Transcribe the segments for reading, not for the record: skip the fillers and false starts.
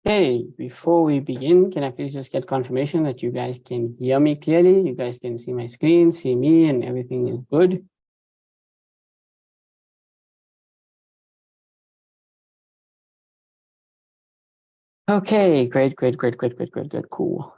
Okay, before we begin, can I please just get confirmation that you guys can hear me clearly? You guys can see my screen, see me, and everything is good. Okay, great, cool.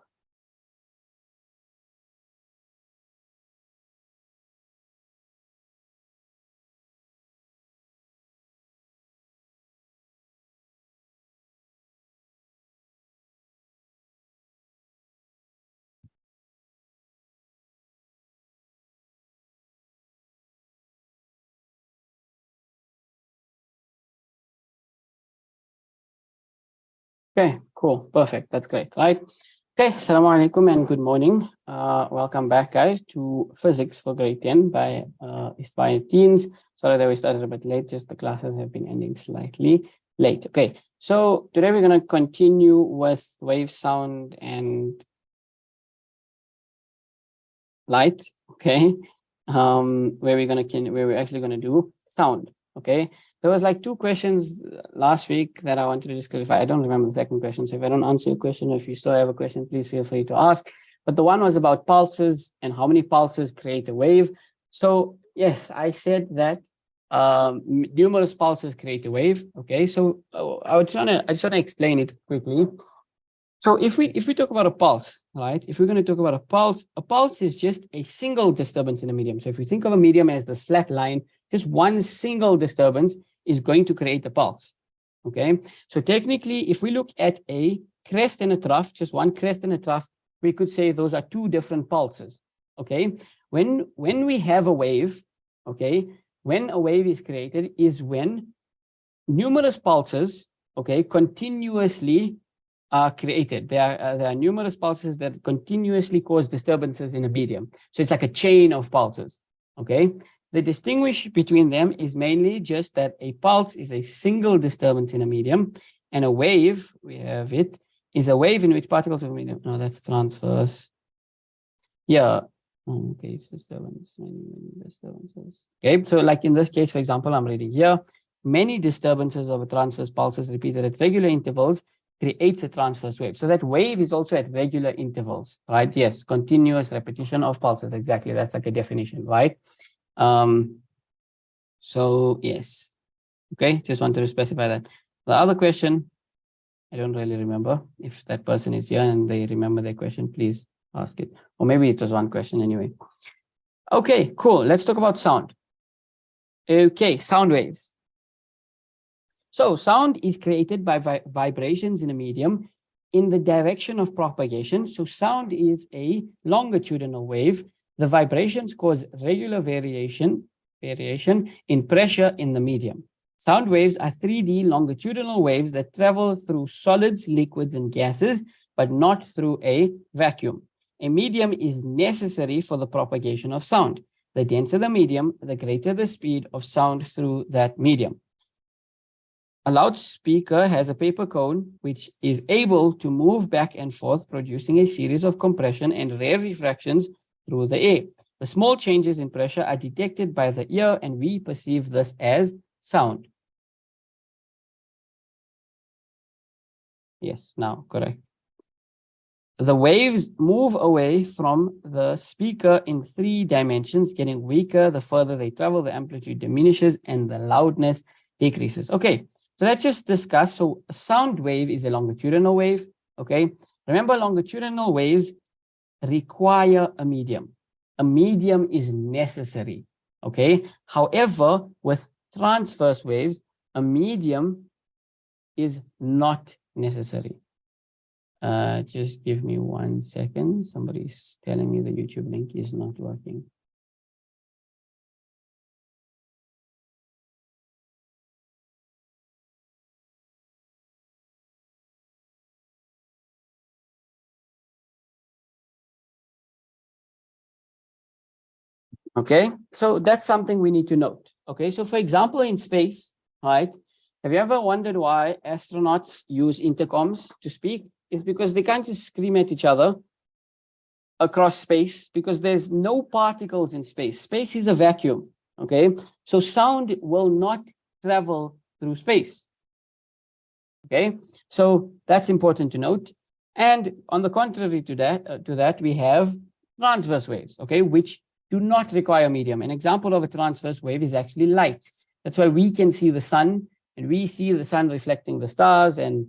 Okay, cool, perfect. That's great, right? Okay, assalamu alaikum and good morning. Welcome back, guys, to Physics for Grade 10 by Inspired Teens. Sorry that we started a bit late, just the classes have been ending slightly late. Okay, so today we're going to continue with wave, sound, and light. Okay, where we're actually going to do sound. Okay, there was like two questions last week that I wanted to just clarify. I don't remember the second question, so if I don't answer your question, or if you still have a question, please feel free to ask. But the one was about pulses and how many pulses create a wave. So yes, I said that numerous pulses create a wave. Okay, so I just want to explain it quickly. So if we talk about a pulse, right? If we're going to talk about a pulse is just a single disturbance in a medium. So if we think of a medium as the flat line, just one single disturbance is going to create a pulse. Okay. So technically, if we look at a crest and a trough, just one crest and a trough, we could say those are two different pulses. Okay. When we have a wave, okay, when a wave is created is when numerous pulses, okay, continuously are created. There are numerous pulses that continuously cause disturbances in a medium. So it's like a chain of pulses, okay? The distinguish between them is mainly just that a pulse is a single disturbance in a medium, and a wave, we have it, is a wave in which particles of a medium, no, that's transverse. Yeah, okay, it's disturbance, many disturbances. Okay, so like in this case, for example, I'm reading here, many disturbances of a transverse pulses repeated at regular intervals creates a transverse wave. So that wave is also at regular intervals, right? Yes, continuous repetition of pulses. Exactly, that's like a definition, right? So yes, okay, just wanted to specify that. The other question, I don't really remember. If that person is here and they remember their question, please ask it. Or maybe it was one question anyway. Okay, cool. Let's talk about sound. Okay, sound waves. So sound is created by vibrations in a medium in the direction of propagation. So sound is a longitudinal wave. The vibrations cause regular variation in pressure in the medium. Sound waves are 3D longitudinal waves that travel through solids, liquids, and gases, but not through a vacuum. A medium is necessary for the propagation of sound. The denser the medium, the greater the speed of sound through that medium. A loudspeaker has a paper cone which is able to move back and forth, producing a series of compression and rare refractions through the air. The small changes in pressure are detected by the ear, and we perceive this as sound. Yes, now correct. The waves move away from the speaker in 3 dimensions, getting weaker the further they travel, the amplitude diminishes, and the loudness decreases. Okay. So let's just discuss. So a sound wave is a longitudinal wave, okay? Remember, longitudinal waves require a medium. A medium is necessary, okay? However, with transverse waves, a medium is not necessary. Just give me 1 second. Somebody's telling me the YouTube link is not working. Okay, so that's something we need to note. Okay, so for example, in space, right? Have you ever wondered why astronauts use intercoms to speak? It's because they can't just scream at each other across space because there's no particles in space. Space is a vacuum. Okay, so sound will not travel through space. Okay, so that's important to note. And on the contrary to that, we have transverse waves, okay, which do not require medium. An example of a transverse wave is actually light. That's why we can see the sun, and we see the sun reflecting the stars and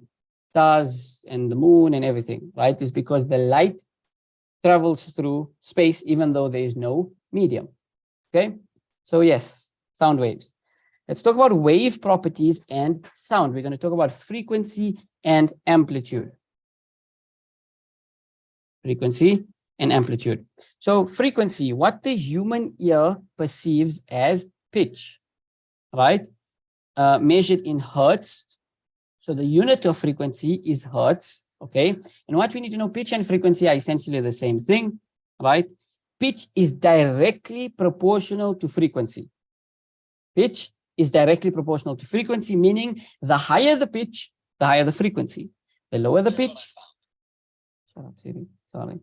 the moon and everything, right? Is because the light travels through space even though there is no medium. Okay, so yes, sound waves. Let's talk about wave properties and sound. We're going to talk about frequency and amplitude. Frequency and amplitude. So frequency, what the human ear perceives as pitch, right? Measured in hertz. So the unit of frequency is hertz, okay? And what we need to know, pitch and frequency are essentially the same thing, right? Pitch is directly proportional to frequency. Pitch is directly proportional to frequency, meaning the higher the pitch, the higher the frequency. The lower the pitch. Shut up, Siri. Sorry.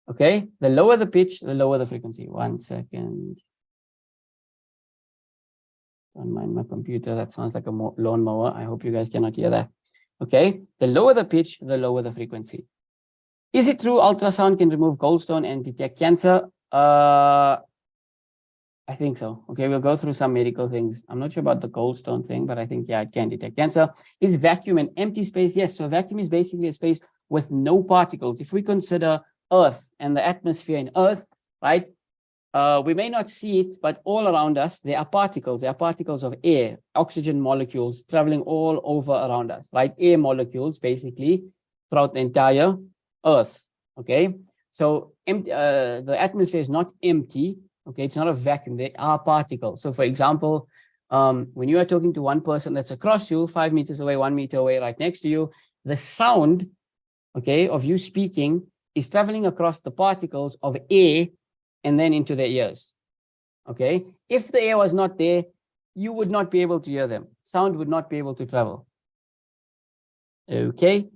Okay, the lower the pitch, the lower the frequency. 1 second. Don't mind my computer. That sounds like a lawnmower. I hope you guys cannot hear that. Okay, the lower the pitch, the lower the frequency. Is it true ultrasound can remove gallstone and detect cancer? I think so. Okay, we'll go through some medical things. I'm not sure about the gallstone thing, but I think, yeah, it can detect cancer. Is vacuum an empty space? Yes. So a vacuum is basically a space with no particles. If we consider Earth and the atmosphere in Earth, right? We may not see it, but all around us, there are particles. There are particles of air, oxygen molecules traveling all over around us, right? Air molecules, basically, throughout the entire Earth, okay? So the atmosphere is not empty. Okay, it's not a vacuum. There are particles. So, for example, when you are talking to one person that's across you, 5 meters away, 1 meter away, right next to you, the sound, okay, of you speaking is traveling across the particles of air and then into their ears. Okay, if the air was not there, you would not be able to hear them. Sound would not be able to travel. Okay,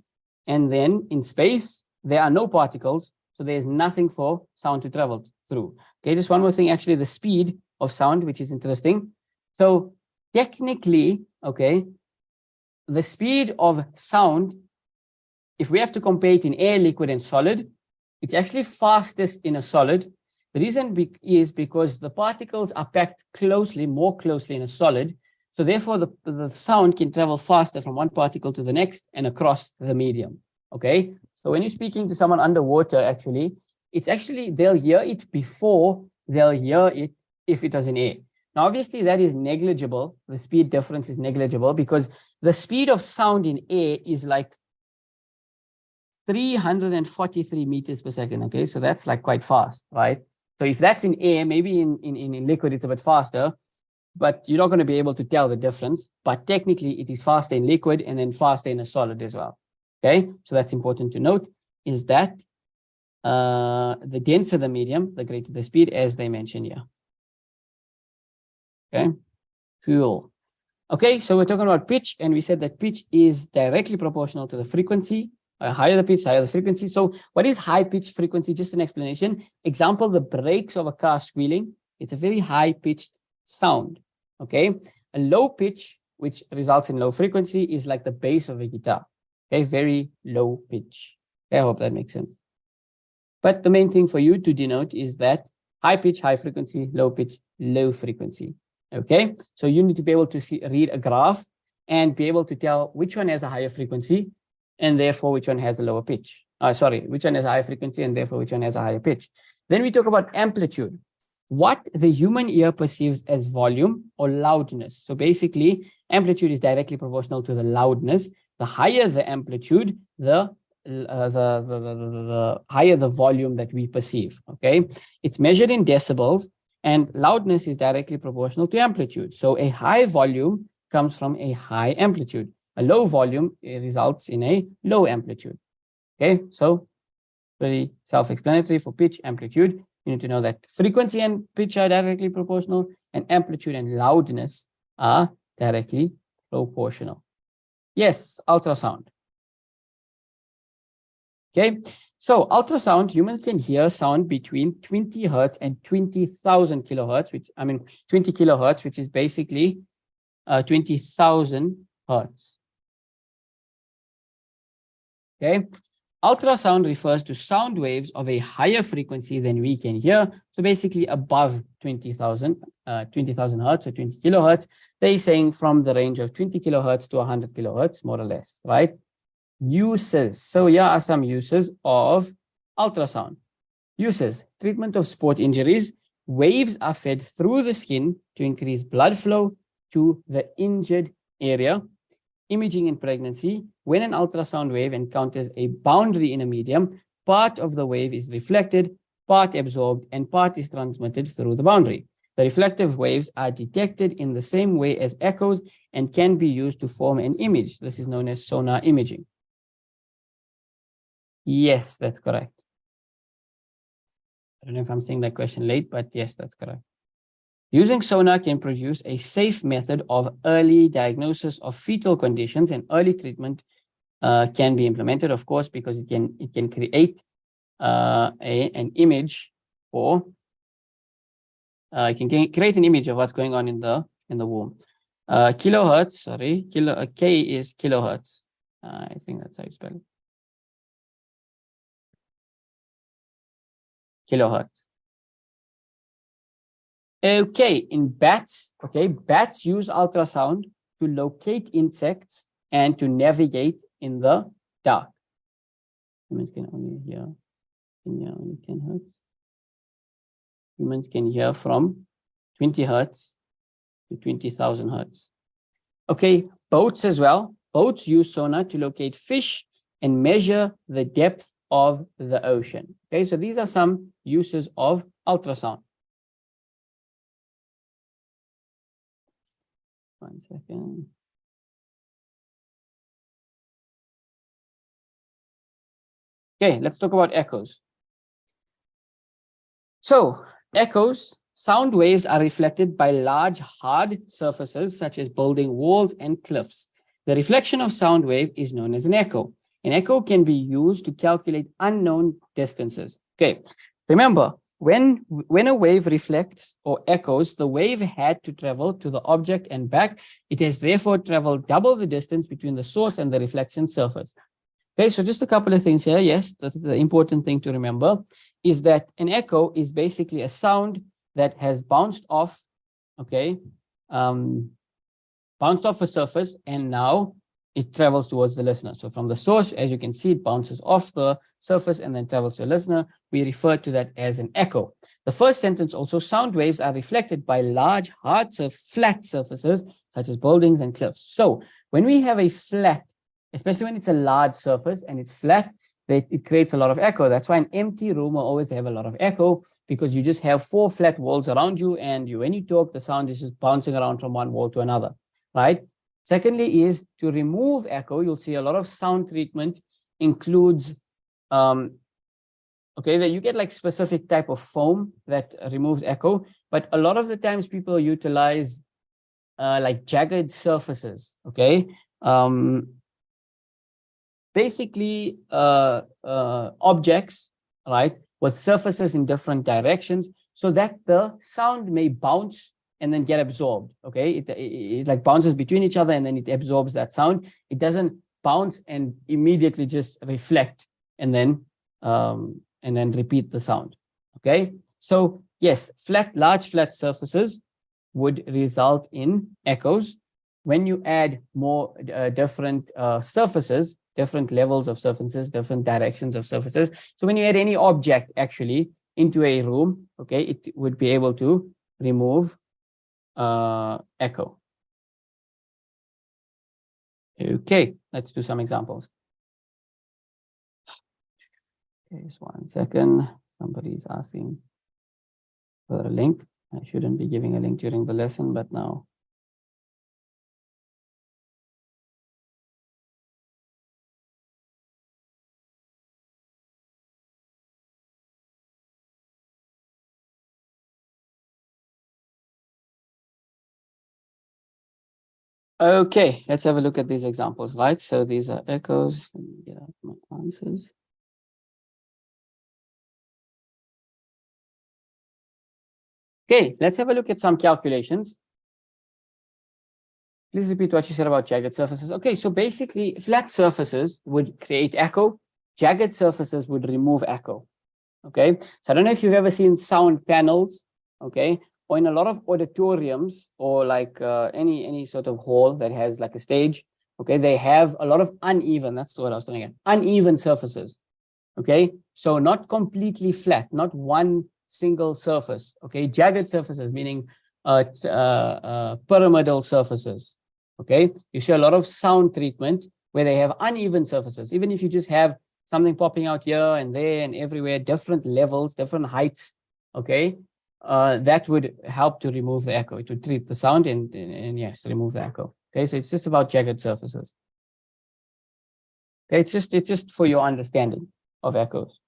and then in space, there are no particles, so there's nothing for sound to travel through. Okay, just one more thing, actually, the speed of sound, which is interesting. So technically, okay, the speed of sound, if we have to compare it in air, liquid, and solid, it's actually fastest in a solid. The reason is because the particles are packed closely, more closely in a solid. So therefore, the sound can travel faster from one particle to the next and across the medium. Okay, so when you're speaking to someone underwater, actually, it's actually, they'll hear it before they'll hear it if it was in air. Now, obviously, that is negligible. The speed difference is negligible because the speed of sound in air is like 343 meters per second. Okay, so that's like quite fast, right? So if that's in air, maybe in liquid, it's a bit faster, but you're not going to be able to tell the difference. But technically, it is faster in liquid and then faster in a solid as well. Okay, so that's important to note, is that the denser the medium, the greater the speed, as they mentioned here. Okay, cool. Okay, so we're talking about pitch, and we said that pitch is directly proportional to the frequency. Higher the pitch, higher the frequency. So what is high pitch frequency? Just an explanation. Example, the brakes of a car squealing. It's a very high pitched sound. Okay, a low pitch, which results in low frequency, is like the bass of a guitar. Okay, very low pitch. Okay, I hope that makes sense. But the main thing for you to denote is that high pitch, high frequency, low pitch, low frequency. Okay, so you need to be able to read a graph and be able to tell which one has a higher frequency and therefore which one has a lower pitch. Which one has a higher frequency and therefore which one has a higher pitch. Then we talk about amplitude. What the human ear perceives as volume or loudness. So basically, amplitude is directly proportional to the loudness. The higher the amplitude, the higher the volume that we perceive. Okay, it's measured in decibels, and loudness is directly proportional to amplitude. So a high volume comes from a high amplitude. A low volume results in a low amplitude. Okay, so pretty self-explanatory for pitch, amplitude. You need to know that frequency and pitch are directly proportional, and amplitude and loudness are directly proportional. Yes, ultrasound. Okay, so ultrasound, humans can hear sound between 20 hertz and 20,000 kilohertz, 20 kilohertz, which is basically 20,000 hertz. Okay. Ultrasound refers to sound waves of a higher frequency than we can hear. So basically above 20,000 hertz or 20 kilohertz. They're saying from the range of 20 kilohertz to 100 kilohertz, more or less, right? Uses. So here are some uses of ultrasound. Uses: treatment of sport injuries. Waves are fed through the skin to increase blood flow to the injured area. Imaging in pregnancy. When an ultrasound wave encounters a boundary in a medium, part of the wave is reflected, part absorbed, and part is transmitted through the boundary. The reflective waves are detected in the same way as echoes and can be used to form an image. This is known as sonar imaging. Yes, that's correct. I don't know if I'm saying that question late, but yes, that's correct. Using sonar can produce a safe method of early diagnosis of fetal conditions, and early treatment can be implemented, of course, because it can create an image, or it can create an image of what's going on in the womb. Kilohertz, sorry, K is kilohertz. I think that's how you spell it. Kilohertz. Okay, in bats, okay, bats use ultrasound to locate insects and to navigate in the dark. Humans can only hear only 10 hertz. Humans can hear from 20 hertz to 20,000 hertz. Okay, boats as well. Boats use sonar to locate fish and measure the depth of the ocean. Okay, so these are some uses of ultrasound. One second. Okay, let's talk about echoes. So, echoes, sound waves are reflected by large hard surfaces such as building walls and cliffs. The reflection of sound wave is known as an echo. An echo can be used to calculate unknown distances. Okay, remember, when a wave reflects or echoes, the wave had to travel to the object and back. It has therefore traveled double the distance between the source and the reflection surface. Okay, so just a couple of things here. Yes, that's the important thing to remember is that an echo is basically a sound that has bounced off, okay, bounced off a surface, and now it travels towards the listener. So from the source, as you can see, it bounces off the surface and then travels to a listener. We refer to that as an echo. The first sentence also, sound waves are reflected by large, hard, flat surfaces, such as buildings and cliffs. So when we have a flat, especially when it's a large surface and it's flat, it creates a lot of echo. That's why an empty room will always have a lot of echo, because you just have 4 flat walls around you, and when you talk, the sound is just bouncing around from one wall to another, right? Secondly is to remove echo. You'll see a lot of sound treatment includes, okay, that you get like specific type of foam that removes echo, but a lot of the times people utilize like jagged surfaces, okay? Basically objects, right, with surfaces in different directions so that the sound may bounce and then get absorbed, okay? It like bounces between each other and then it absorbs that sound. It doesn't bounce and immediately just reflect and then repeat the sound, okay? So yes, large flat surfaces would result in echoes. When you add more different surfaces, different levels of surfaces, different directions of surfaces. So when you add any object actually into a room, okay, it would be able to remove echo. Okay, let's do some examples. Okay, just 1 second. Somebody's asking for a link. I shouldn't be giving a link during the lesson, but now. Okay, let's have a look at these examples, right? So these are echoes. Let me get out my answers. Okay, let's have a look at some calculations. Please repeat what you said about jagged surfaces. Okay, so basically flat surfaces would create echo. Jagged surfaces would remove echo. Okay, so I don't know if you've ever seen sound panels, okay, or in a lot of auditoriums or like any sort of hall that has like a stage, okay, they have a lot of uneven, that's what I was trying to get, uneven surfaces, okay, so not completely flat, not one single surface, okay, jagged surfaces, meaning pyramidal surfaces, okay, you see a lot of sound treatment where they have uneven surfaces, even if you just have something popping out here and there and everywhere, different levels, different heights, okay, that would help to remove the echo, to treat the sound and yes, remove the echo. Okay, so it's just about jagged surfaces. Okay, it's just for your understanding of echoes.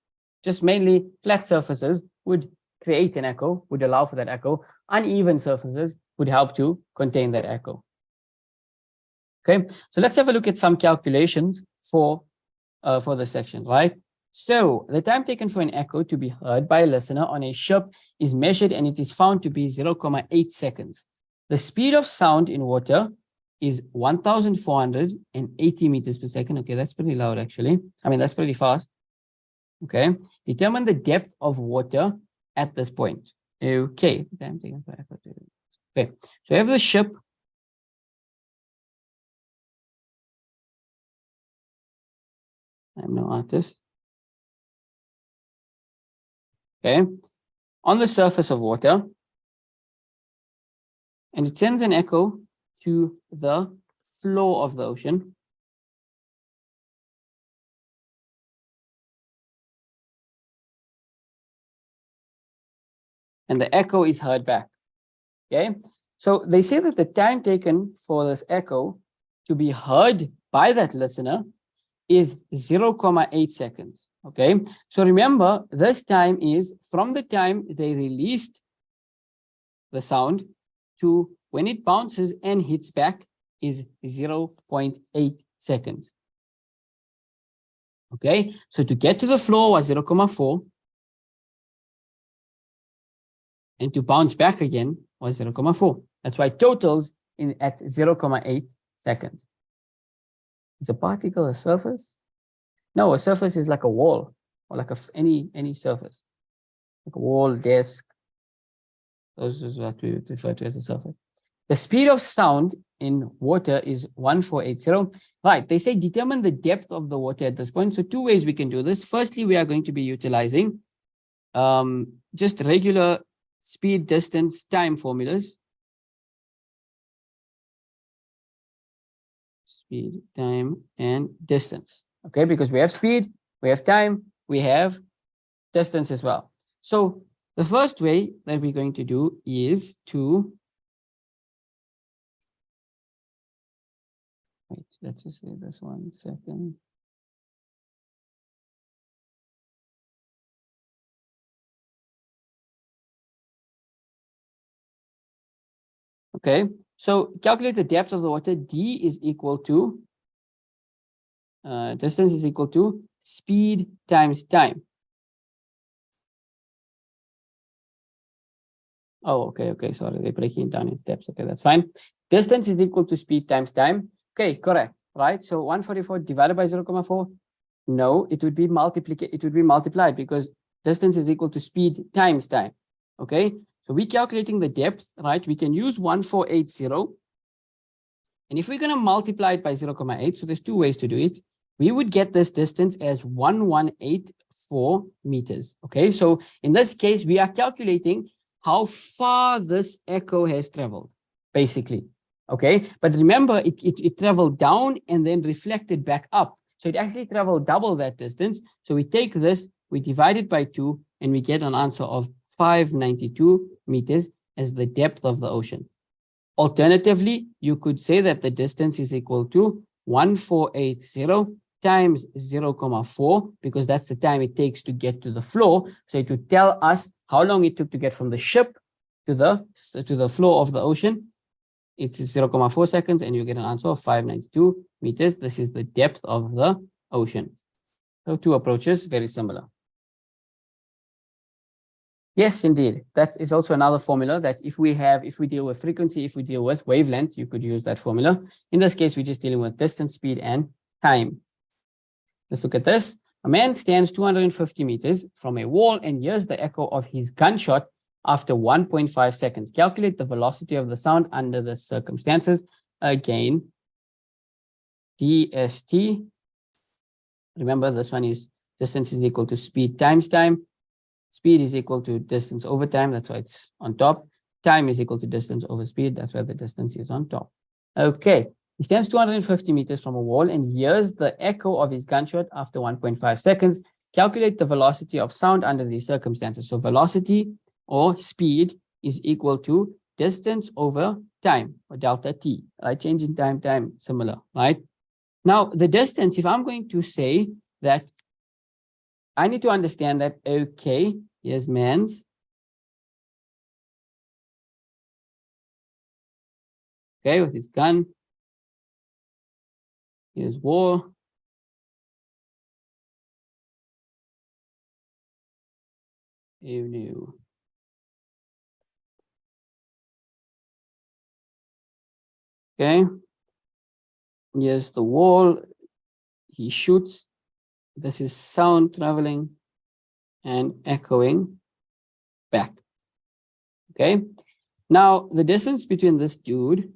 Just mainly flat surfaces would create an echo, would allow for that echo. Uneven surfaces would help to contain that echo. Okay, so let's have a look at some calculations for this section, right? So the time taken for an echo to be heard by a listener on a ship is measured and it is found to be 0.8 seconds. The speed of sound in water is 1,480 meters per second. Okay, that's pretty loud actually. I mean, that's pretty fast. Okay, determine the depth of water at this point. Okay, time taken for echo to... Okay, so we have the ship. I'm no artist. Okay, on the surface of water, and it sends an echo to the floor of the ocean. And the echo is heard back. Okay, so they say that the time taken for this echo to be heard by that listener is 0.8 seconds. Okay, so remember, this time is from the time they released the sound to when it bounces and hits back is 0.8 seconds. Okay, so to get to the floor was 0.4. And to bounce back again was 0.4. That's why it totals in at 0.8 seconds. Is a particle a surface? No, a surface is like a wall or like any surface, like a wall, desk. Those is what we refer to as a surface. The speed of sound in water is 1,480. Right, they say determine the depth of the water at this point. So two ways we can do this. Firstly, we are going to be utilizing just regular speed, distance, time formulas. Speed, time, and distance. Okay, because we have speed, we have time, we have distance as well. So the first way that we're going to do is to... Wait, let's just say this 1 second. Okay, so calculate the depth of the water. D is equal to, distance is equal to speed times time. Oh, okay, sorry, they're breaking it down in steps. Okay, that's fine. Distance is equal to speed times time. Okay, correct, right? So 144 divided by 0.4. No, it would be multiplied because distance is equal to speed times time. Okay, so we're calculating the depth, right? We can use 1,480. And if we're going to multiply it by 0.8, so there's two ways to do it. We would get this distance as 1184 meters. Okay, so in this case, we are calculating how far this echo has traveled, basically. Okay, but remember, it traveled down and then reflected back up. So it actually traveled double that distance. So we take this, we divide it by 2, and we get an answer of 592 meters as the depth of the ocean. Alternatively, you could say that the distance is equal to 1480 times 0.4, because that's the time it takes to get to the floor. So it would tell us how long it took to get from the ship to the floor of the ocean. It's 0.4 seconds, and you get an answer of 592 meters. This is the depth of the ocean. So two approaches, very similar. Yes, indeed. That is also another formula that if we deal with frequency, if we deal with wavelength, you could use that formula. In this case, we're just dealing with distance, speed, and time. Let's look at this. A man stands 250 meters from a wall and hears the echo of his gunshot after 1.5 seconds. Calculate the velocity of the sound under the circumstances. Again, DST. Remember, this one is distance is equal to speed times time. Speed is equal to distance over time. That's why it's on top. Time is equal to distance over speed. That's why the distance is on top. Okay. He stands 250 meters from a wall and hears the echo of his gunshot after 1.5 seconds. Calculate the velocity of sound under these circumstances. So velocity or speed is equal to distance over time, or delta t. Right? Change in time, similar, right? Now, the distance, if I'm going to say that I need to understand that, okay, here's man's. Okay, with his gun. Here's wall. Avenue. Okay. Here's the wall. He shoots. This is sound traveling and echoing back. Okay. Now, the distance between this dude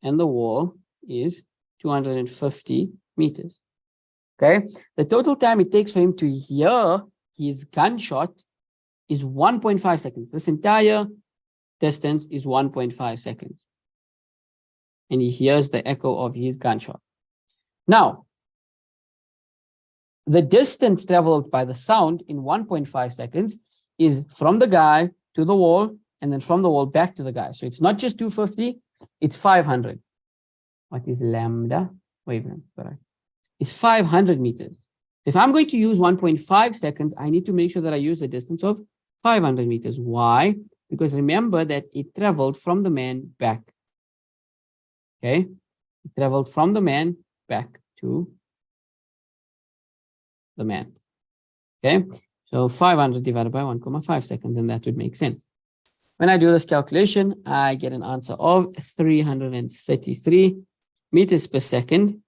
and the wall is 250 meters. Okay. The total time it takes for him to hear his gunshot is 1.5 seconds. This entire distance is 1.5 seconds. And he hears the echo of his gunshot. Now, the distance traveled by the sound in 1.5 seconds is from the guy to the wall, and then from the wall back to the guy. So it's not just 250, it's 500. What is lambda? Wavelength, correct. It's 500 meters. If I'm going to use 1.5 seconds, I need to make sure that I use a distance of 500 meters. Why? Because remember that it traveled from the man back. Okay? It traveled from the man back to the man. Okay, so 500 divided by 1.5 seconds, and that would make sense. When I do this calculation, I get an answer of 333 meters per second.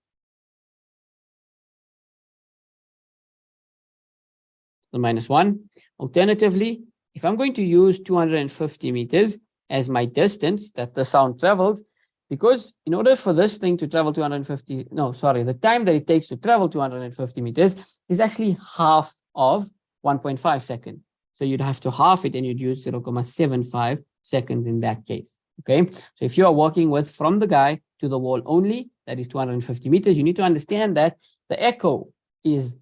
The -1. Alternatively, if I'm going to use 250 meters as my distance that the sound travels, because in order for this thing to travel the time that it takes to travel 250 meters is actually half of 1.5 seconds. So you'd have to half it and you'd use 0.75 seconds in that case. Okay. So if you are working with from the guy to the wall only, that is 250 meters, you need to understand that the echo is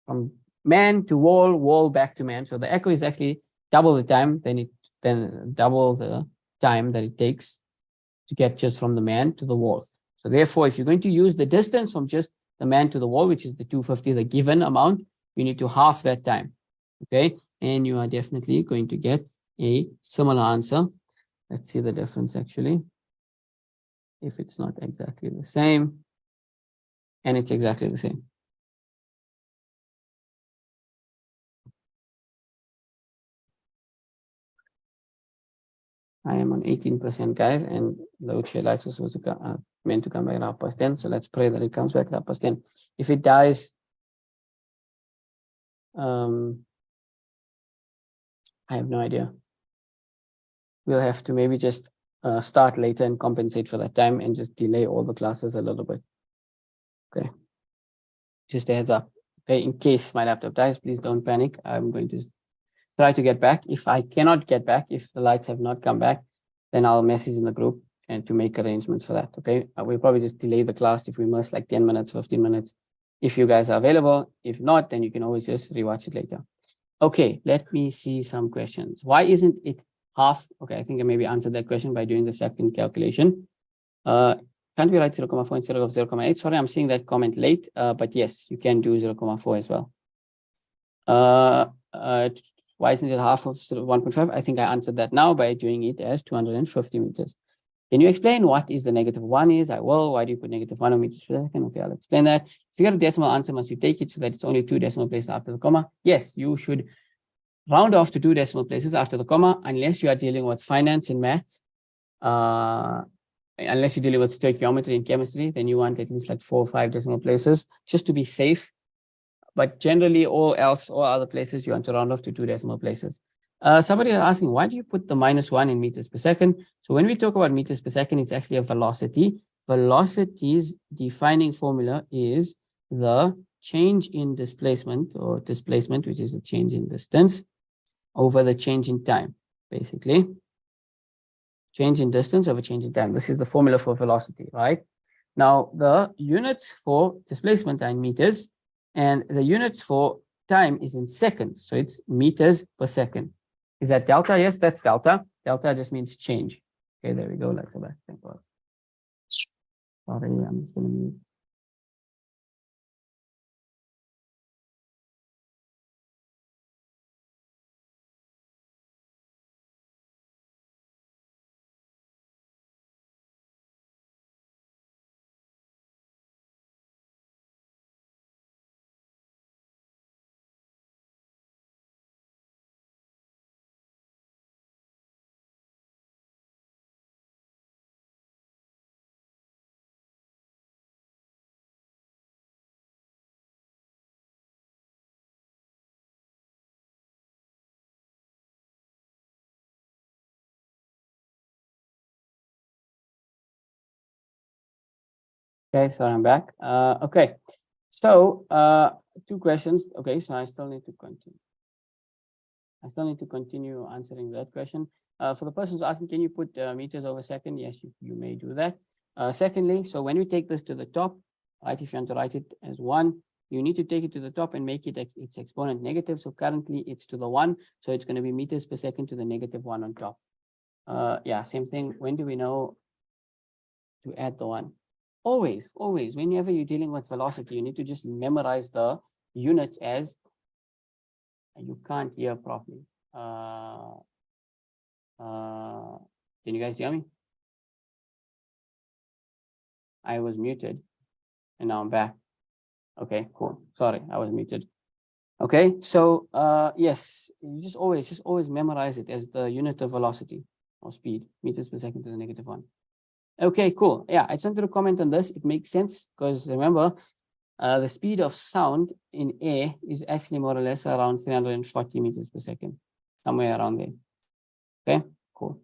from man to wall, wall back to man. So the echo is actually double the time, then double the time that it takes to get just from the man to the wall. So therefore, if you're going to use the distance from just the man to the wall, which is the 250, the given amount, you need to half that time. Okay. And you are definitely going to get a similar answer. Let's see the difference actually. If it's not exactly the same, and it's exactly the same. I am on 18%, guys, and load share license was meant to come back at 10:30. So let's pray that it comes back at 10:30. If it dies, I have no idea. We'll have to maybe just start later and compensate for that time and just delay all the classes a little bit. Okay. Just a heads up. Okay. In case my laptop dies, please don't panic. I'm going to try to get back. If I cannot get back, if the lights have not come back, then I'll message in the group and to make arrangements for that. Okay. We'll probably just delay the class if we miss like 10 minutes, 15 minutes. If you guys are available. If not, then you can always just rewatch it later. Okay. Let me see some questions. Why isn't it half? Okay. I think I maybe answered that question by doing the second calculation. Can't we write 0.4 instead of 0.8? Sorry, I'm seeing that comment late. But yes, you can do 0.4 as well. Why isn't it half of 1.5? I think I answered that now by doing it as 250 meters. Can you explain what is the -1 is? I will. Why do you put -1 meters per second? Okay, I'll explain that. If you got a decimal answer, must you take it so that it's only 2 decimal places after the comma? Yes, you should round off to 2 decimal places after the comma, unless you are dealing with finance and maths. Unless you're dealing with stoichiometry and chemistry, then you want at least like 4 or 5 decimal places just to be safe. But generally, all other places, you want to round off to 2 decimal places. Somebody is asking, why do you put the -1 in meters per second? So when we talk about meters per second, it's actually a velocity. Velocity's defining formula is the change in displacement, or displacement, which is the change in distance, over the change in time, basically. Change in distance over change in time. This is the formula for velocity, right? Now, the units for displacement are in meters, and the units for time is in seconds. So it's meters per second. Is that delta? Yes, that's delta. Delta just means change. Okay, there we go. Let's go back. Thank God. Sorry, I'm just going to mute. Okay, so I'm back. Okay, so 2 questions. Okay, so I still need to continue. Answering that question. For the person who's asking, can you put meters over second? Yes, you may do that. Secondly, so when we take this to the top, right, if you want to write it as 1, you need to take it to the top and make it its exponent negative. So currently it's to the 1, so it's going to be meters per second to the -1 on top. Yeah, same thing. When do we know to add the 1? Always, whenever you're dealing with velocity, you need to just memorize the units as, you can't hear properly. Can you guys hear me? I was muted and now I'm back. Okay, cool. Sorry, I was muted. Okay, so yes, you just always memorize it as the unit of velocity or speed, meters per second to the -1. Okay, cool. Yeah, I just wanted to comment on this. It makes sense because remember, the speed of sound in air is actually more or less around 340 meters per second, somewhere around there. Okay, cool.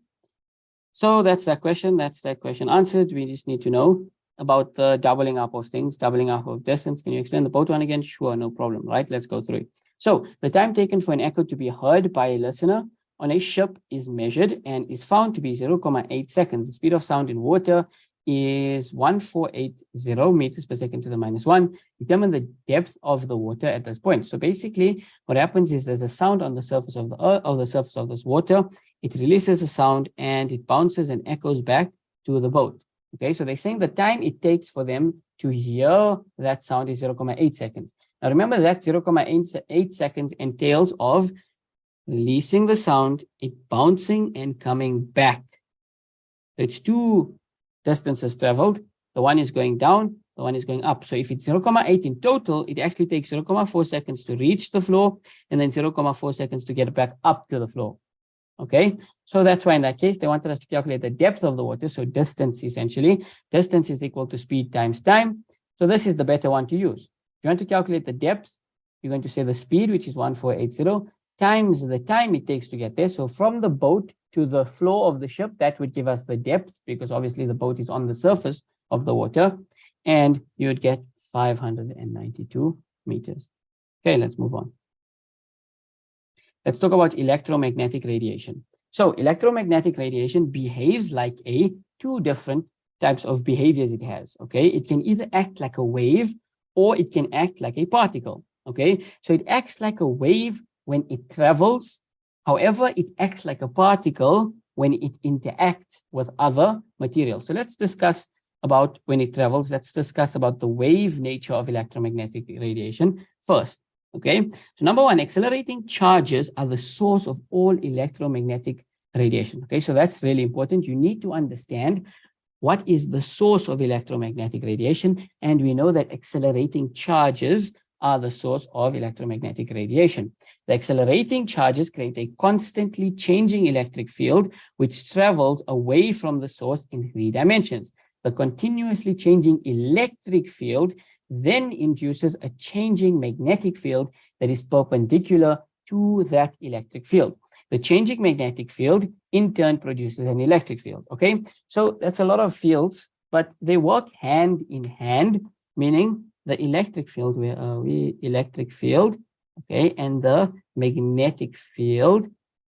So that's that question. That's that question answered. We just need to know about the doubling up of things, doubling up of distance. Can you explain the boat one again? Sure, no problem, right? Let's go through it. So the time taken for an echo to be heard by a listener on a ship is measured and is found to be 0.8 seconds. The speed of sound in water is 1480 meters per second to the -1. Determine the depth of the water at this point. So basically, what happens is there's a sound on the surface of the earth, of the surface of this water. It releases a sound and it bounces and echoes back to the boat. Okay, so they're saying the time it takes for them to hear that sound is 0.8 seconds. Now remember that 0.8 seconds entails of releasing the sound, it bouncing and coming back. It's 2 distances traveled. The one is going down, the one is going up. So if it's 0.8 in total, it actually takes 0.4 seconds to reach the floor and then 0.4 seconds to get back up to the floor. Okay, so that's why in that case, they wanted us to calculate the depth of the water. So distance, essentially, distance is equal to speed times time. So this is the better one to use. If you want to calculate the depth, you're going to say the speed, which is 1480, times the time it takes to get there. So from the boat to the floor of the ship, that would give us the depth, because obviously the boat is on the surface of the water, and you would get 592 meters. Okay, let's move on. Let's talk about electromagnetic radiation. So electromagnetic radiation behaves like 2 different types of behaviors it has, okay? It can either act like a wave or it can act like a particle, okay? So it acts like a wave when it travels. However, it acts like a particle when it interacts with other materials. So let's discuss about when it travels. Let's discuss about the wave nature of electromagnetic radiation first. Okay, so number 1, accelerating charges are the source of all electromagnetic radiation. Okay, so that's really important. You need to understand what is the source of electromagnetic radiation. And we know that accelerating charges are the source of electromagnetic radiation. The accelerating charges create a constantly changing electric field which travels away from the source in 3 dimensions. The continuously changing electric field then induces a changing magnetic field that is perpendicular to that electric field. The changing magnetic field in turn produces an electric field. Okay, so that's a lot of fields, but they work hand in hand, meaning the electric field, where are we? Electric field, okay, and the magnetic field,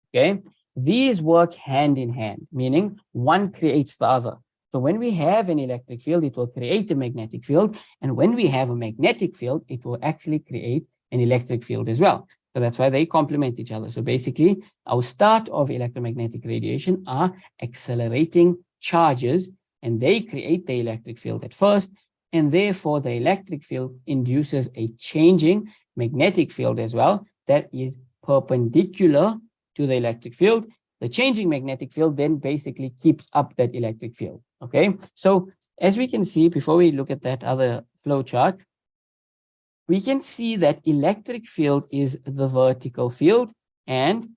okay, these work hand in hand, meaning one creates the other. So when we have an electric field, it will create a magnetic field. And when we have a magnetic field, it will actually create an electric field as well. So that's why they complement each other. So basically, our start of electromagnetic radiation are accelerating charges, and they create the electric field at first. And therefore, the electric field induces a changing magnetic field as well that is perpendicular to the electric field. The changing magnetic field then basically keeps up that electric field. Okay, so as we can see, before we look at that other flow chart, we can see that electric field is the vertical field and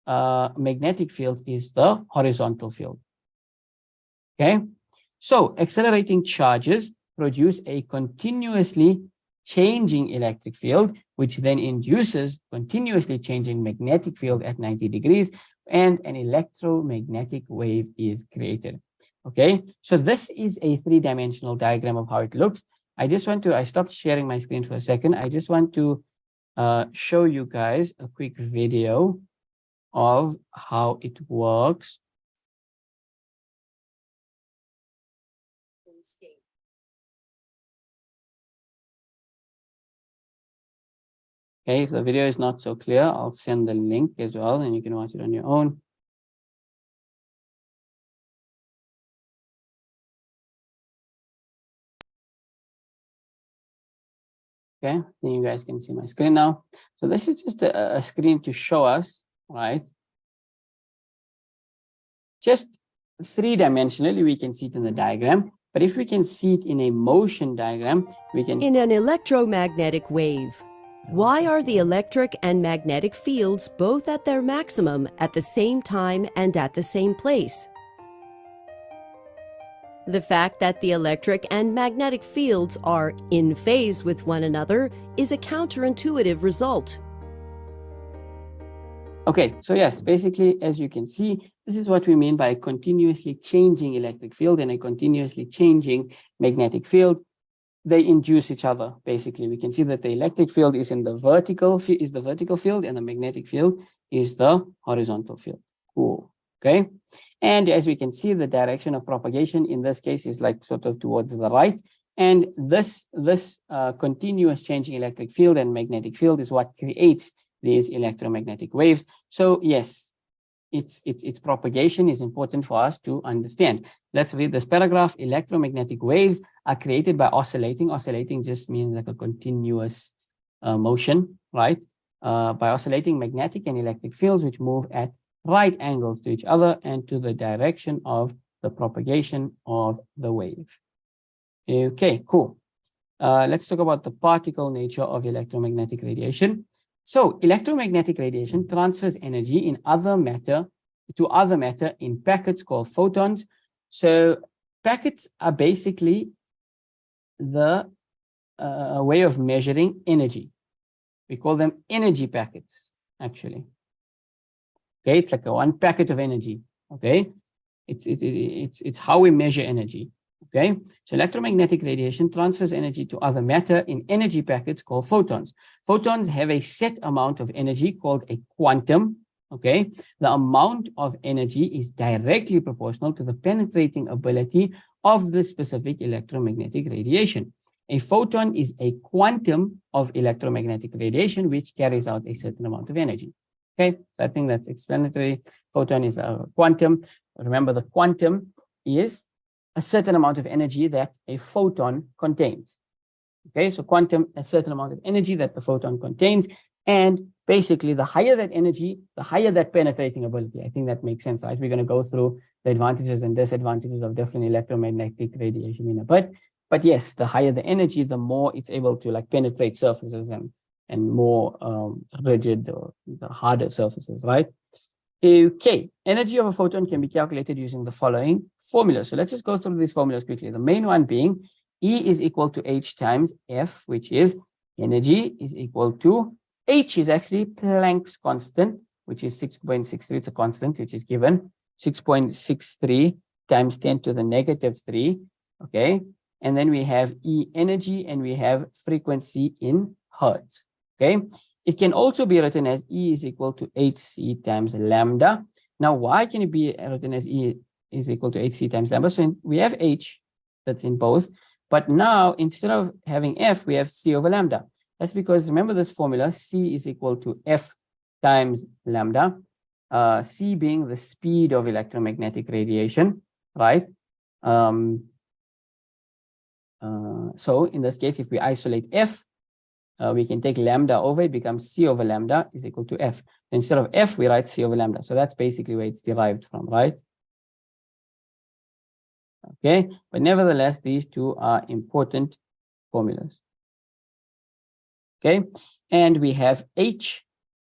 magnetic field is the horizontal field. Okay, so accelerating charges produce a continuously changing electric field, which then induces continuously changing magnetic field at 90 degrees, and an electromagnetic wave is created. Okay, so this is a 3-dimensional diagram of how it looks. I stopped sharing my screen for a second. I just want to show you guys a quick video of how it works. Okay, if the video is not so clear, I'll send the link as well, and you can watch it on your own. Okay, then you guys can see my screen now. So this is just a screen to show us, right? Just 3-dimensionally, we can see it in the diagram. But if we can see it in a motion diagram, we can... In an electromagnetic wave, why are the electric and magnetic fields both at their maximum at the same time and at the same place? The fact that the electric and magnetic fields are in phase with one another is a counterintuitive result. Okay, so yes, basically, as you can see, this is what we mean by a continuously changing electric field and a continuously changing magnetic field. They induce each other, basically. We can see that the electric field is in the vertical field, and the magnetic field is the horizontal field. Cool. Okay. And as we can see, the direction of propagation in this case is like sort of towards the right. And this continuous changing electric field and magnetic field is what creates these electromagnetic waves. So yes, its propagation is important for us to understand. Let's read this paragraph. Electromagnetic waves are created by oscillating. Oscillating just means like a continuous motion, right? By oscillating magnetic and electric fields which move at right angles to each other and to the direction of the propagation of the wave. Okay, cool. Let's talk about the particle nature of electromagnetic radiation. So electromagnetic radiation transfers energy in other matter to other matter in packets called photons. So packets are basically the way of measuring energy. We call them energy packets, actually. Okay, it's like one packet of energy. Okay, it's how we measure energy. Okay, so electromagnetic radiation transfers energy to other matter in energy packets called photons. Photons have a set amount of energy called a quantum. Okay, the amount of energy is directly proportional to the penetrating ability of the specific electromagnetic radiation. A photon is a quantum of electromagnetic radiation which carries out a certain amount of energy. Okay, so I think that's explanatory. Photon is a quantum. Remember, the quantum is a certain amount of energy that a photon contains. Okay, so quantum, a certain amount of energy that the photon contains. And basically, the higher that energy, the higher that penetrating ability. I think that makes sense, right? We're going to go through the advantages and disadvantages of different electromagnetic radiation in a bit. But yes, the higher the energy, the more it's able to like penetrate surfaces and more rigid or the harder surfaces, right? Okay, energy of a photon can be calculated using the following formula. So let's just go through these formulas quickly. The main one being E is equal to H times F, which is energy is equal to H is actually Planck's constant, which is 6.63. It's a constant, which is given 6.63 times 10 to the negative 3. Okay, and then we have E energy and we have frequency in hertz. Okay, it can also be written as E is equal to hc times lambda. Now, why can it be written as E is equal to hc times lambda? So we have H that's in both, but now instead of having F, we have C over lambda. That's because remember this formula, C is equal to F times lambda, C being the speed of electromagnetic radiation, right? So in this case, if we isolate F, we can take lambda over, it becomes C over lambda is equal to F. Instead of F, we write C over lambda. So that's basically where it's derived from, right? Okay, but nevertheless, these two are important formulas. Okay, and we have H,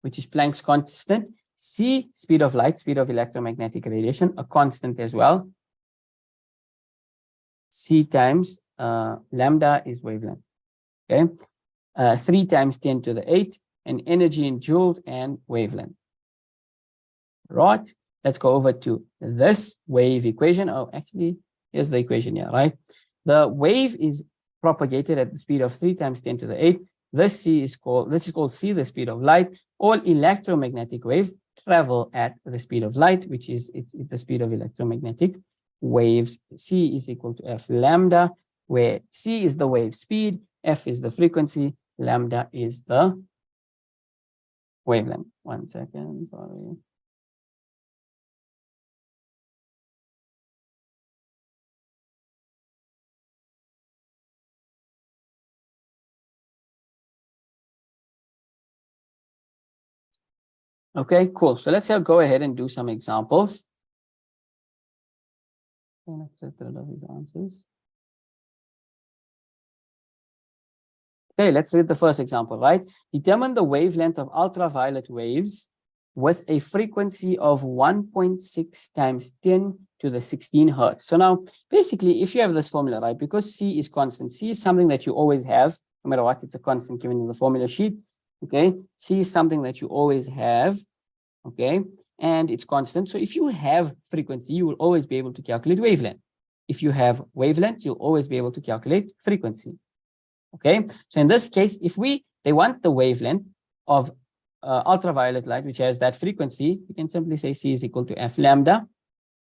which is Planck's constant, C, speed of light, speed of electromagnetic radiation, a constant as well. C times lambda is wavelength. Okay, 3 times 10 to the 8, and energy in joules and wavelength. Right, let's go over to this wave equation. Oh, actually, here's the equation here, right? The wave is propagated at the speed of 3 times 10 to the 8. This is called C, the speed of light. All electromagnetic waves travel at the speed of light, which is it's the speed of electromagnetic waves. C is equal to F lambda, where C is the wave speed, F is the frequency, lambda is the wavelength. 1 second, sorry. Okay, cool. So let's go ahead and do some examples. Okay, let's get rid of these answers. Okay, let's read the first example, right? Determine the wavelength of ultraviolet waves with a frequency of 1.6 times 10 to the 16 hertz. So now, basically, if you have this formula, right, because C is constant, C is something that you always have, no matter what, it's a constant given in the formula sheet, okay? C is something that you always have, okay? And it's constant. So if you have frequency, you will always be able to calculate wavelength. If you have wavelength, you'll always be able to calculate frequency. Okay, so in this case, if they want the wavelength of ultraviolet light, which has that frequency, you can simply say C is equal to F lambda.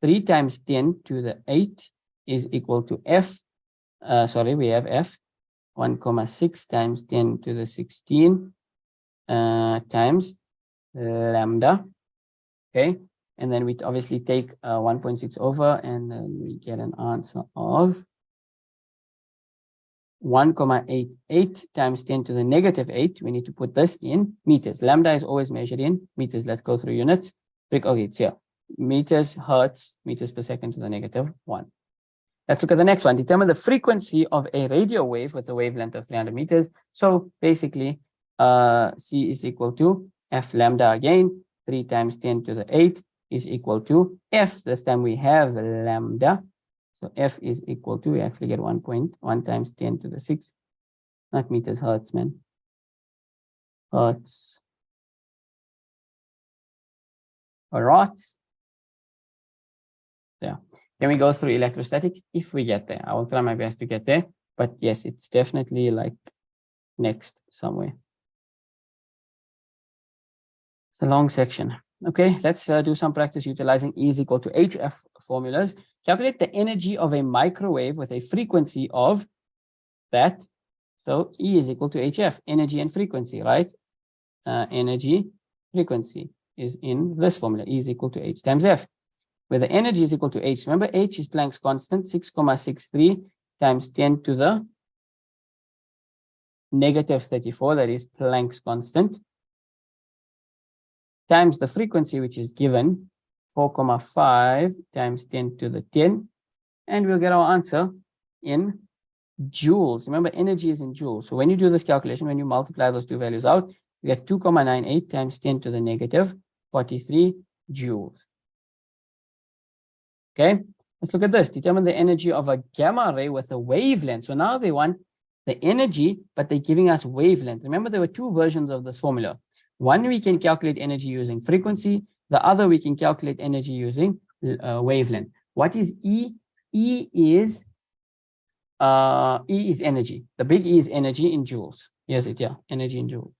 3 times 10 to the 8 is equal to F. We have F 1,6 times 10 to the 16 times lambda. Okay, and then we obviously take 1.6 over, and then we get an answer of 1,88 times 10 to the negative 8. We need to put this in meters. Lambda is always measured in meters. Let's go through units. Okay, it's here. Meters, hertz, meters per second to the negative 1. Let's look at the next one. Determine the frequency of a radio wave with a wavelength of 300 meters. So basically, C is equal to F lambda again. 3 times 10 to the 8 is equal to F. This time we have lambda. So F is equal to, we actually get 1.1 times 10 to the 6, not meters, hertz, man. Hertz. Or rots. Yeah. Then we go through electrostatics if we get there. I will try my best to get there. But yes, it's definitely like next somewhere. It's a long section. Okay, let's do some practice utilizing E is equal to HF formulas. Calculate the energy of a microwave with a frequency of that. So E is equal to HF, energy and frequency, right? Energy, frequency is in this formula. E is equal to H times F, where the energy is equal to H. Remember, H is Planck's constant, 6,63 times 10 to the negative 34, that is Planck's constant, times the frequency, which is given, 4,5 times 10 to the 10, and we'll get our answer in joules. Remember, energy is in joules. So when you do this calculation, when you multiply those two values out, you get 2,98 times 10 to the negative 43 joules. Okay, let's look at this. Determine the energy of a gamma ray with a wavelength. So now they want the energy, but they're giving us wavelength. Remember, there were two versions of this formula. One, we can calculate energy using frequency. The other, we can calculate energy using wavelength. What is E? E is energy. The big E is energy in joules. Yes, energy in joules.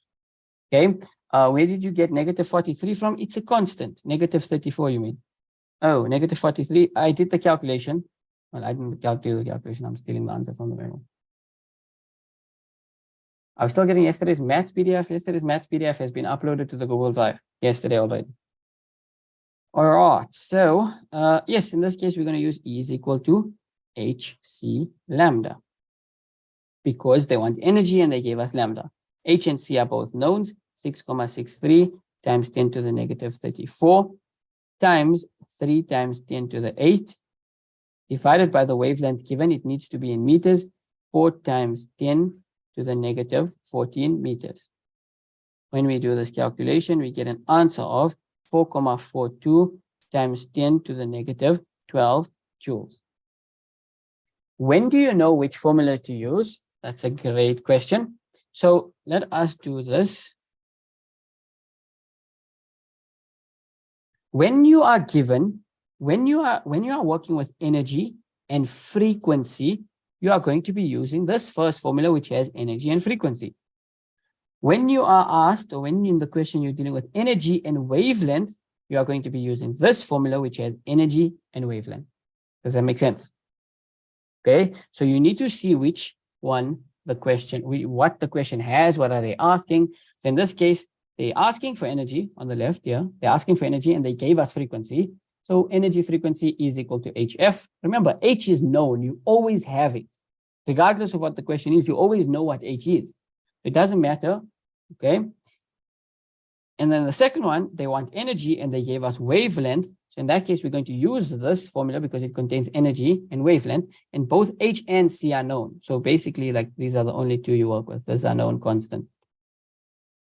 Okay. Where did you get negative 43 from? It's a constant. Negative 34, you mean? Oh, negative 43. I did the calculation. Well, I didn't calculate the calculation. I'm stealing the answer from the memo. I was still getting yesterday's maths PDF. Yesterday's maths PDF has been uploaded to the Google Drive yesterday already. All right. So, yes, in this case, we're going to use E is equal to HC lambda because they want energy and they gave us lambda. H and C are both knowns. 6,63 times 10 to the negative 34 times 3 times 10 to the 8 divided by the wavelength given. It needs to be in meters. 4 times 10 to the negative 14 meters. When we do this calculation, we get an answer of 4,42 times 10 to the negative 12 joules. When do you know which formula to use? That's a great question. So let us do this. When you are given, when you are working with energy and frequency, you are going to be using this first formula, which has energy and frequency. When you are asked, or when in the question you're dealing with energy and wavelength, you are going to be using this formula, which has energy and wavelength. Does that make sense? Okay, so you need to see which one the question, what the question has, what are they asking. In this case, they're asking for energy on the left here. They're asking for energy and they gave us frequency. So energy frequency is equal to HF. Remember, H is known. You always have it. Regardless of what the question is, you always know what H is. It doesn't matter, okay? And then the second one, they want energy and they gave us wavelength. So in that case, we're going to use this formula because it contains energy and wavelength, and both H and C are known. So basically, like these are the only two you work with. These are known constant.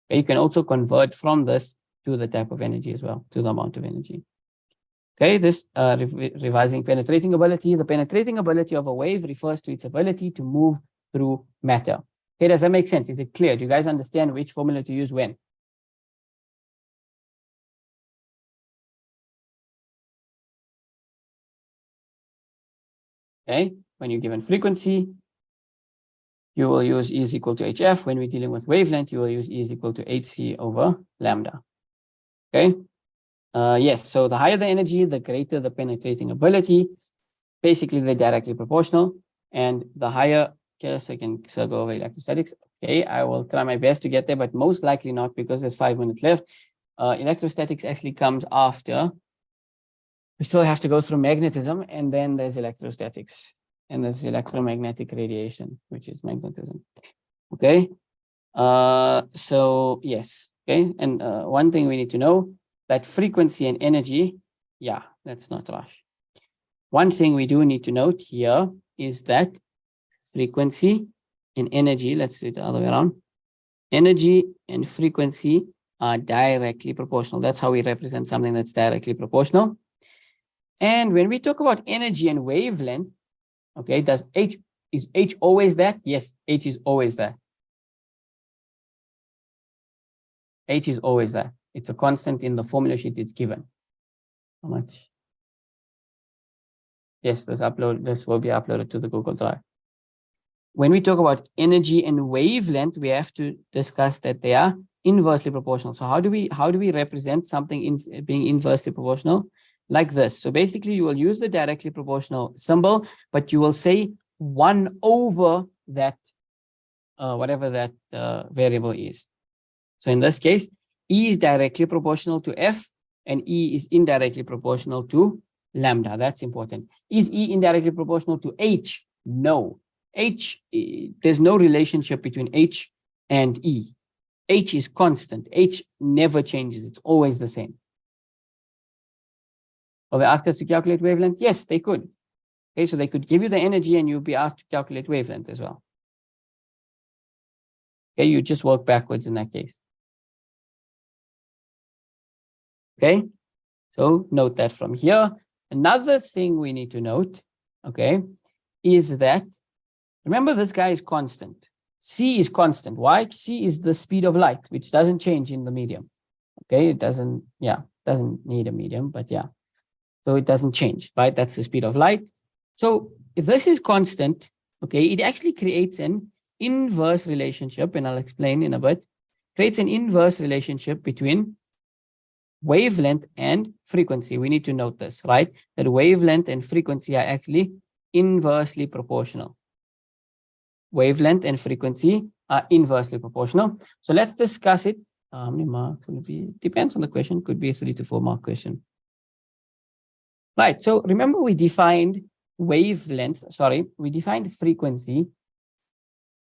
Okay, you can also convert from this to the type of energy as well, to the amount of energy. Okay, this revising penetrating ability. The penetrating ability of a wave refers to its ability to move through matter. Okay, does that make sense? Is it clear? Do you guys understand which formula to use when? Okay, when you're given frequency, you will use E is equal to HF. When we're dealing with wavelength, you will use E is equal to HC over lambda. Okay. Yes, so the higher the energy, the greater the penetrating ability. Basically, they're directly proportional. And the higher, okay, so I can circle over electrostatics. Okay, I will try my best to get there, but most likely not because there's 5 minutes left. Electrostatics actually comes after. We still have to go through magnetism, and then there's electrostatics. And there's electromagnetic radiation, which is magnetism. Okay, so yes, okay. And one thing we need to know, that frequency and energy, yeah, let's not rush. One thing we do need to note here is that frequency and energy, let's do it the other way around. Energy and frequency are directly proportional. That's how we represent something that's directly proportional. And when we talk about energy and wavelength, okay, is H always that? Yes, H is always that. H is always that. It's a constant in the formula sheet it's given. How much? Yes, this will be uploaded to the Google Drive. When we talk about energy and wavelength, we have to discuss that they are inversely proportional. So how do we represent something being inversely proportional? Like this. So basically, you will use the directly proportional symbol, but you will say 1 over that, whatever that variable is. So in this case, E is directly proportional to F, and E is indirectly proportional to lambda. That's important. Is E indirectly proportional to H? No. H, there's no relationship between H and E. H is constant. H never changes. It's always the same. Well, they ask us to calculate wavelength. Yes, they could. Okay, so they could give you the energy and you'll be asked to calculate wavelength as well. Okay, you just work backwards in that case. Okay, so note that from here. Another thing we need to note, okay, is that, remember this guy is constant. C is constant. Why? C is the speed of light, which doesn't change in the medium. Okay, it doesn't need a medium, but yeah. So it doesn't change, right? That's the speed of light. So if this is constant, okay, it actually creates an inverse relationship, and I'll explain in a bit, creates an inverse relationship between wavelength and frequency. We need to note this, right? That wavelength and frequency are actually inversely proportional. Wavelength and frequency are inversely proportional. So let's discuss it. How many marks will it be? Depends on the question. Could be a 3 to 4 mark question. Right. So remember we defined wavelength, we defined frequency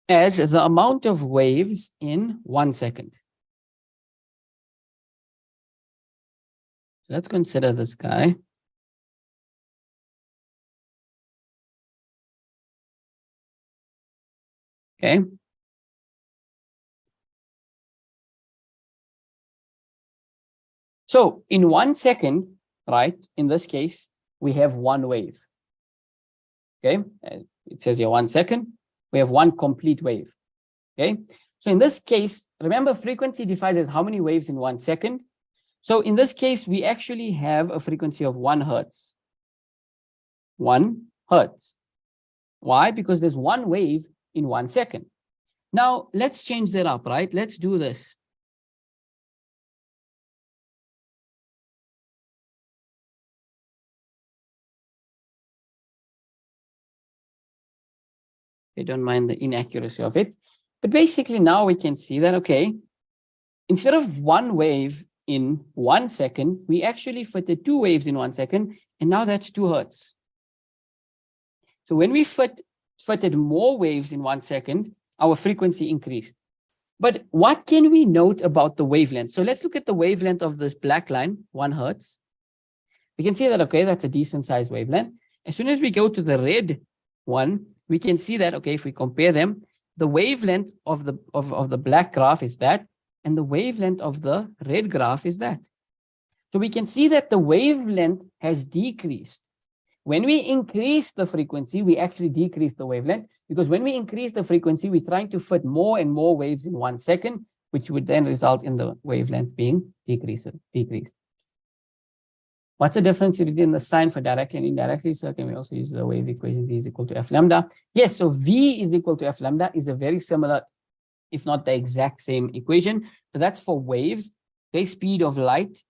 as the amount of waves in 1 second. Let's consider this guy. Okay. So in 1 second, right, in this case, we have one wave. Okay. It says here 1 second. We have one complete wave. Okay. So in this case, remember frequency defined as how many waves in 1 second. So in this case, we actually have a frequency of 1 hertz. 1 hertz. Why? Because there's one wave in 1 second. Now, let's change that up, right? Let's do this. I don't mind the inaccuracy of it. But basically now we can see that, okay, instead of one wave in 1 second, we actually fitted 2 waves in 1 second, and now that's 2 hertz. So when we fitted more waves in 1 second, our frequency increased. But what can we note about the wavelength? So let's look at the wavelength of this black line, 1 hertz. We can see that, okay, that's a decent sized wavelength. As soon as we go to the red one, we can see that, okay, if we compare them, the wavelength of the black graph is that, and the wavelength of the red graph is that. So we can see that the wavelength has decreased. When we increase the frequency, we actually decrease the wavelength, because when we increase the frequency, we're trying to fit more and more waves in 1 second, which would then result in the wavelength being decreased. What's the difference between the sign for directly and indirectly? So can we also use the wave equation V is equal to F lambda? Yes, so V is equal to F lambda is a very similar, if not the exact same equation. So that's for waves, okay, speed of light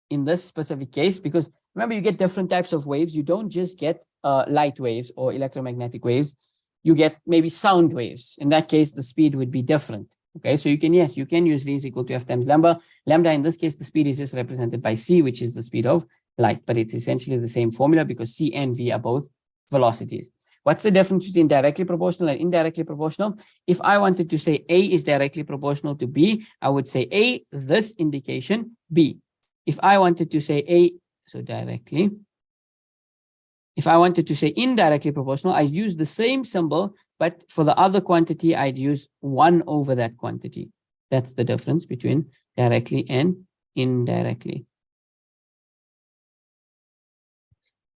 in this specific case, because remember, you get different types of waves. You don't just get light waves or electromagnetic waves. You get maybe sound waves. In that case, the speed would be different. Okay, so you can use V is equal to F times lambda. Lambda, in this case, the speed is just represented by C, which is the speed of light, but it's essentially the same formula because C and V are both velocities. What's the difference between directly proportional and indirectly proportional? If I wanted to say A is directly proportional to B, I would say A, this indication, B. If I wanted to say A, so directly, if I wanted to say indirectly proportional, I use the same symbol, but for the other quantity, I'd use 1 over that quantity. That's the difference between directly and indirectly.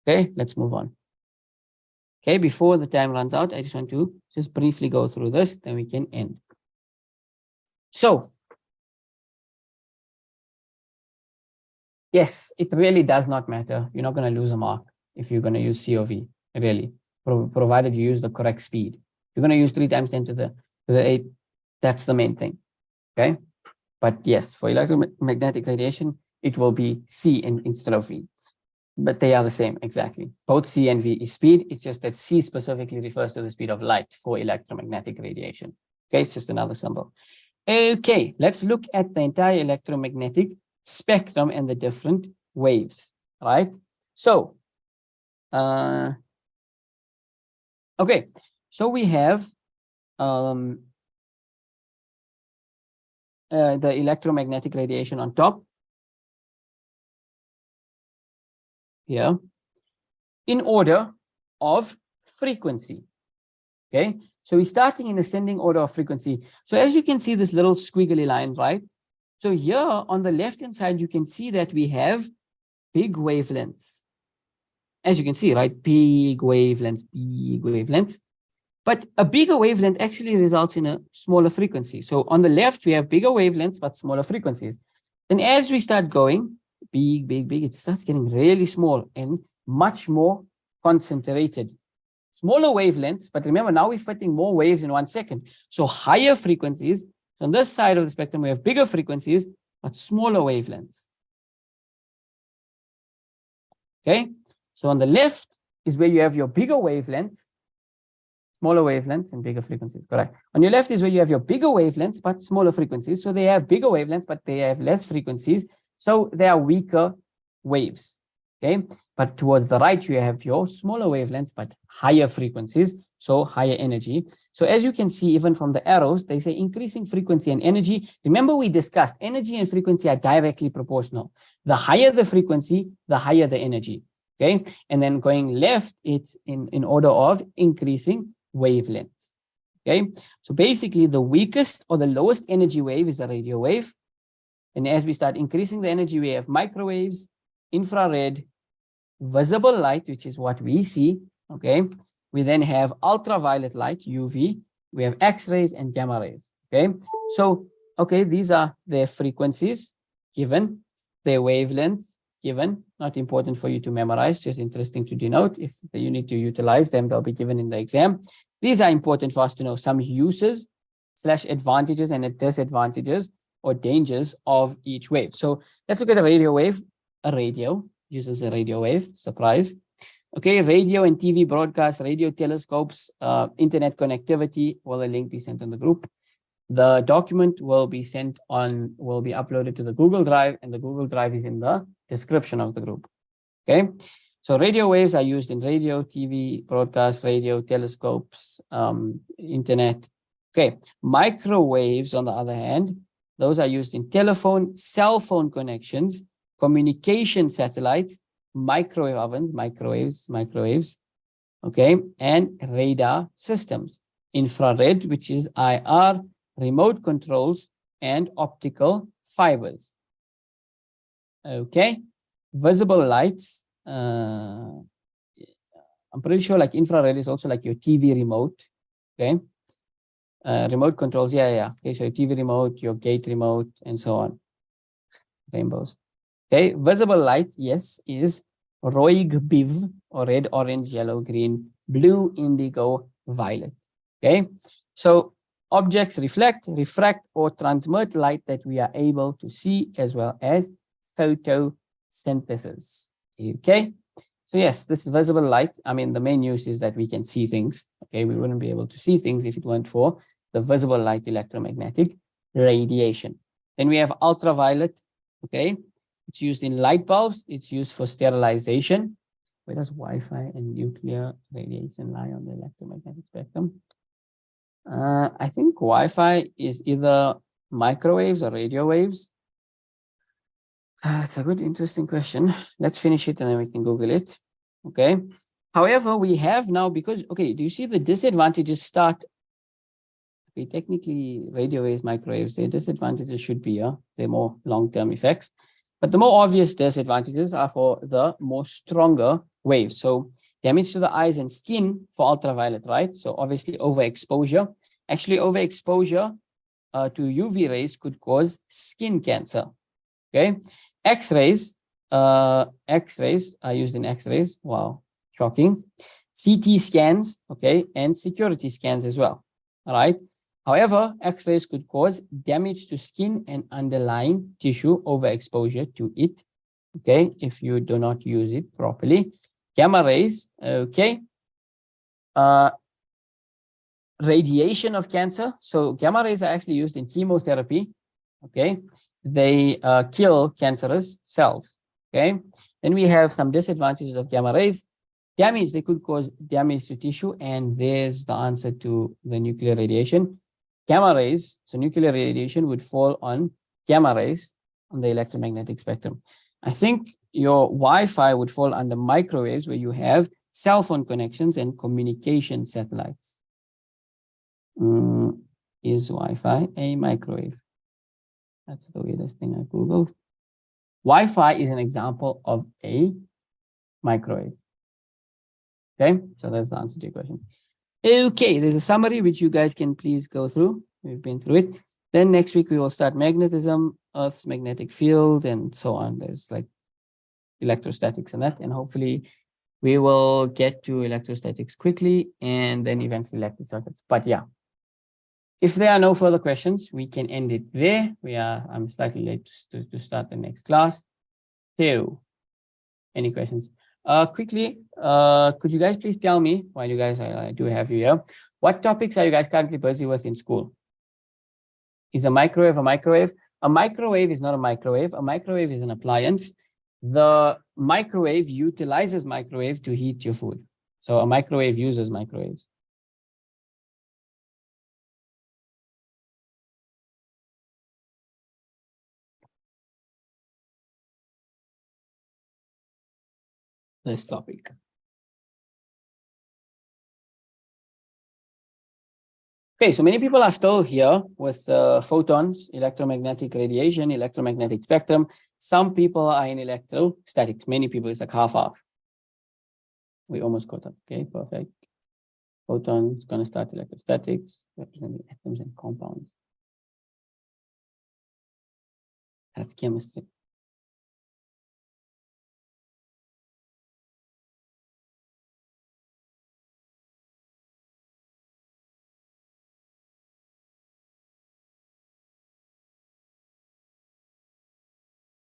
Okay, let's move on. Okay, before the time runs out, I just want to just briefly go through this, then we can end. So, yes, it really does not matter. You're not going to lose a mark if you're going to use C or V, really, provided you use the correct speed. You're going to use 3 times 10 to the 8. That's the main thing. Okay. But yes, for electromagnetic radiation, it will be C instead of V. But they are the same, exactly. Both C and V is speed. It's just that C specifically refers to the speed of light for electromagnetic radiation. Okay, it's just another symbol. Okay, let's look at the entire electromagnetic spectrum and the different waves, right? So, okay, so we have the electromagnetic radiation on top here. In order, of frequency. Okay, so we're starting in ascending order of frequency. So as you can see this little squiggly line, right? So here on the left-hand side, you can see that we have big wavelengths. As you can see, right? Big wavelengths, big wavelengths. But a bigger wavelength actually results in a smaller frequency. So on the left, we have bigger wavelengths, but smaller frequencies. Then as we start going, big, big, big, it starts getting really small and much more concentrated. Smaller wavelengths, but remember, now we're fitting more waves in 1 second. So higher frequencies. On this side of the spectrum, we have bigger frequencies, but smaller wavelengths. Okay, so on the left is where you have your bigger wavelengths, smaller wavelengths and bigger frequencies, correct. On your left is where you have your bigger wavelengths, but smaller frequencies. So they have bigger wavelengths, but they have less frequencies. So they are weaker waves, okay? But towards the right, you have your smaller wavelengths, but higher frequencies, so higher energy. So as you can see, even from the arrows, they say increasing frequency and energy. Remember, we discussed energy and frequency are directly proportional. The higher the frequency, the higher the energy, okay? And then going left, it's in order of increasing wavelengths, okay? So basically, the weakest or the lowest energy wave is a radio wave. And as we start increasing the energy, we have microwaves, infrared, visible light, which is what we see, okay? We then have ultraviolet light, UV. We have X-rays and gamma rays, okay? So, okay, these are their frequencies given, their wavelengths given. Not important for you to memorize, just interesting to denote. If you need to utilize them, they'll be given in the exam. These are important for us to know some uses / advantages and disadvantages or dangers of each wave. So let's look at a radio wave. A radio uses a radio wave, surprise. Okay, radio and TV broadcasts, radio telescopes, internet connectivity. Will a link be sent on the group? The document will be uploaded to the Google Drive, and the Google Drive is in the description of the group. Okay, so radio waves are used in radio, TV, broadcast, radio, telescopes, internet. Okay, microwaves, on the other hand, those are used in telephone, cell phone connections, communication satellites, microwave ovens, microwaves, okay, and radar systems. Infrared, which is IR, remote controls, and optical fibers. Okay, visible lights. I'm pretty sure like infrared is also like your TV remote. Okay, remote controls. Yeah. Okay, so your TV remote, your gate remote, and so on. Rainbows. Okay, visible light, yes, is ROIG-BIV, or red, orange, yellow, green, blue, indigo, violet. Okay, so objects reflect, refract, or transmit light that we are able to see, as well as photosynthesis. Okay, so yes, this is visible light. I mean, the main use is that we can see things. Okay, we wouldn't be able to see things if it weren't for the visible light electromagnetic radiation. Then we have ultraviolet. Okay, it's used in light bulbs. It's used for sterilization. Where does Wi-Fi and nuclear radiation lie on the electromagnetic spectrum? I think Wi-Fi is either microwaves or radio waves. It's a good, interesting question. Let's finish it and then we can Google it. Okay. However, we have now, because, okay, do you see the disadvantages start? Okay, technically, radio waves, microwaves, their disadvantages should be, they're more long-term effects. But the more obvious disadvantages are for the more stronger waves. So damage to the eyes and skin for ultraviolet, right? So obviously overexposure. Actually, overexposure to UV rays could cause skin cancer. Okay. X-rays are used in X-rays. Wow, shocking. CT scans, okay, and security scans as well. All right. However, X-rays could cause damage to skin and underlying tissue overexposure to it, okay, if you do not use it properly. Gamma rays, okay. Radiation of cancer. So gamma rays are actually used in chemotherapy, okay. They kill cancerous cells, okay. Then we have some disadvantages of gamma rays. Damage, they could cause damage to tissue, and there's the answer to the nuclear radiation. Gamma rays, so nuclear radiation would fall on gamma rays on the electromagnetic spectrum. I think your Wi-Fi would fall under microwaves, where you have cell phone connections, and communication satellites. Is Wi-Fi a microwave? That's the weirdest thing I Googled. Wi-Fi is an example of a microwave. Okay, so that's the answer to your question. Okay, there's a summary which you guys can please go through. We've been through it. Then next week we will start magnetism, Earth's magnetic field, and so on. There's like electrostatics and that, and hopefully we will get to electrostatics quickly and then eventually electric circuits. But yeah, if there are no further questions, we can end it there. I'm slightly late to start the next class. So, any questions? Quickly, could you guys please tell me, while you guys, I do have you here, what topics are you guys currently busy with in school? Is a microwave a microwave? A microwave is not a microwave. A microwave is an appliance. The microwave utilizes microwave to heat your food. So a microwave uses microwaves. This topic. Okay, so many people are still here with photons, electromagnetic radiation, electromagnetic spectrum. Some people are in electrostatics. Many people, it's like half. We almost got up. Okay, perfect. Photons, going to start electrostatics, representing atoms and compounds. That's chemistry.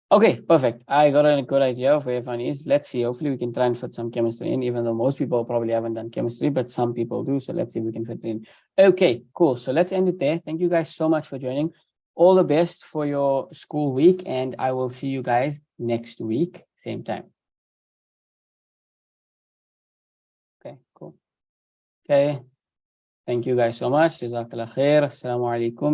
Okay, perfect. I got a good idea of where everyone is. Let's see. Hopefully, we can try and fit some chemistry in, even though most people probably haven't done chemistry, but some people do. So let's see if we can fit it in. Okay, cool. So let's end it there. Thank you guys so much for joining. All the best for your school week, and I will see you guys next week, same time. Okay, cool. Okay. Thank you guys so much. Jazakallah khair. Assalamu alaikum.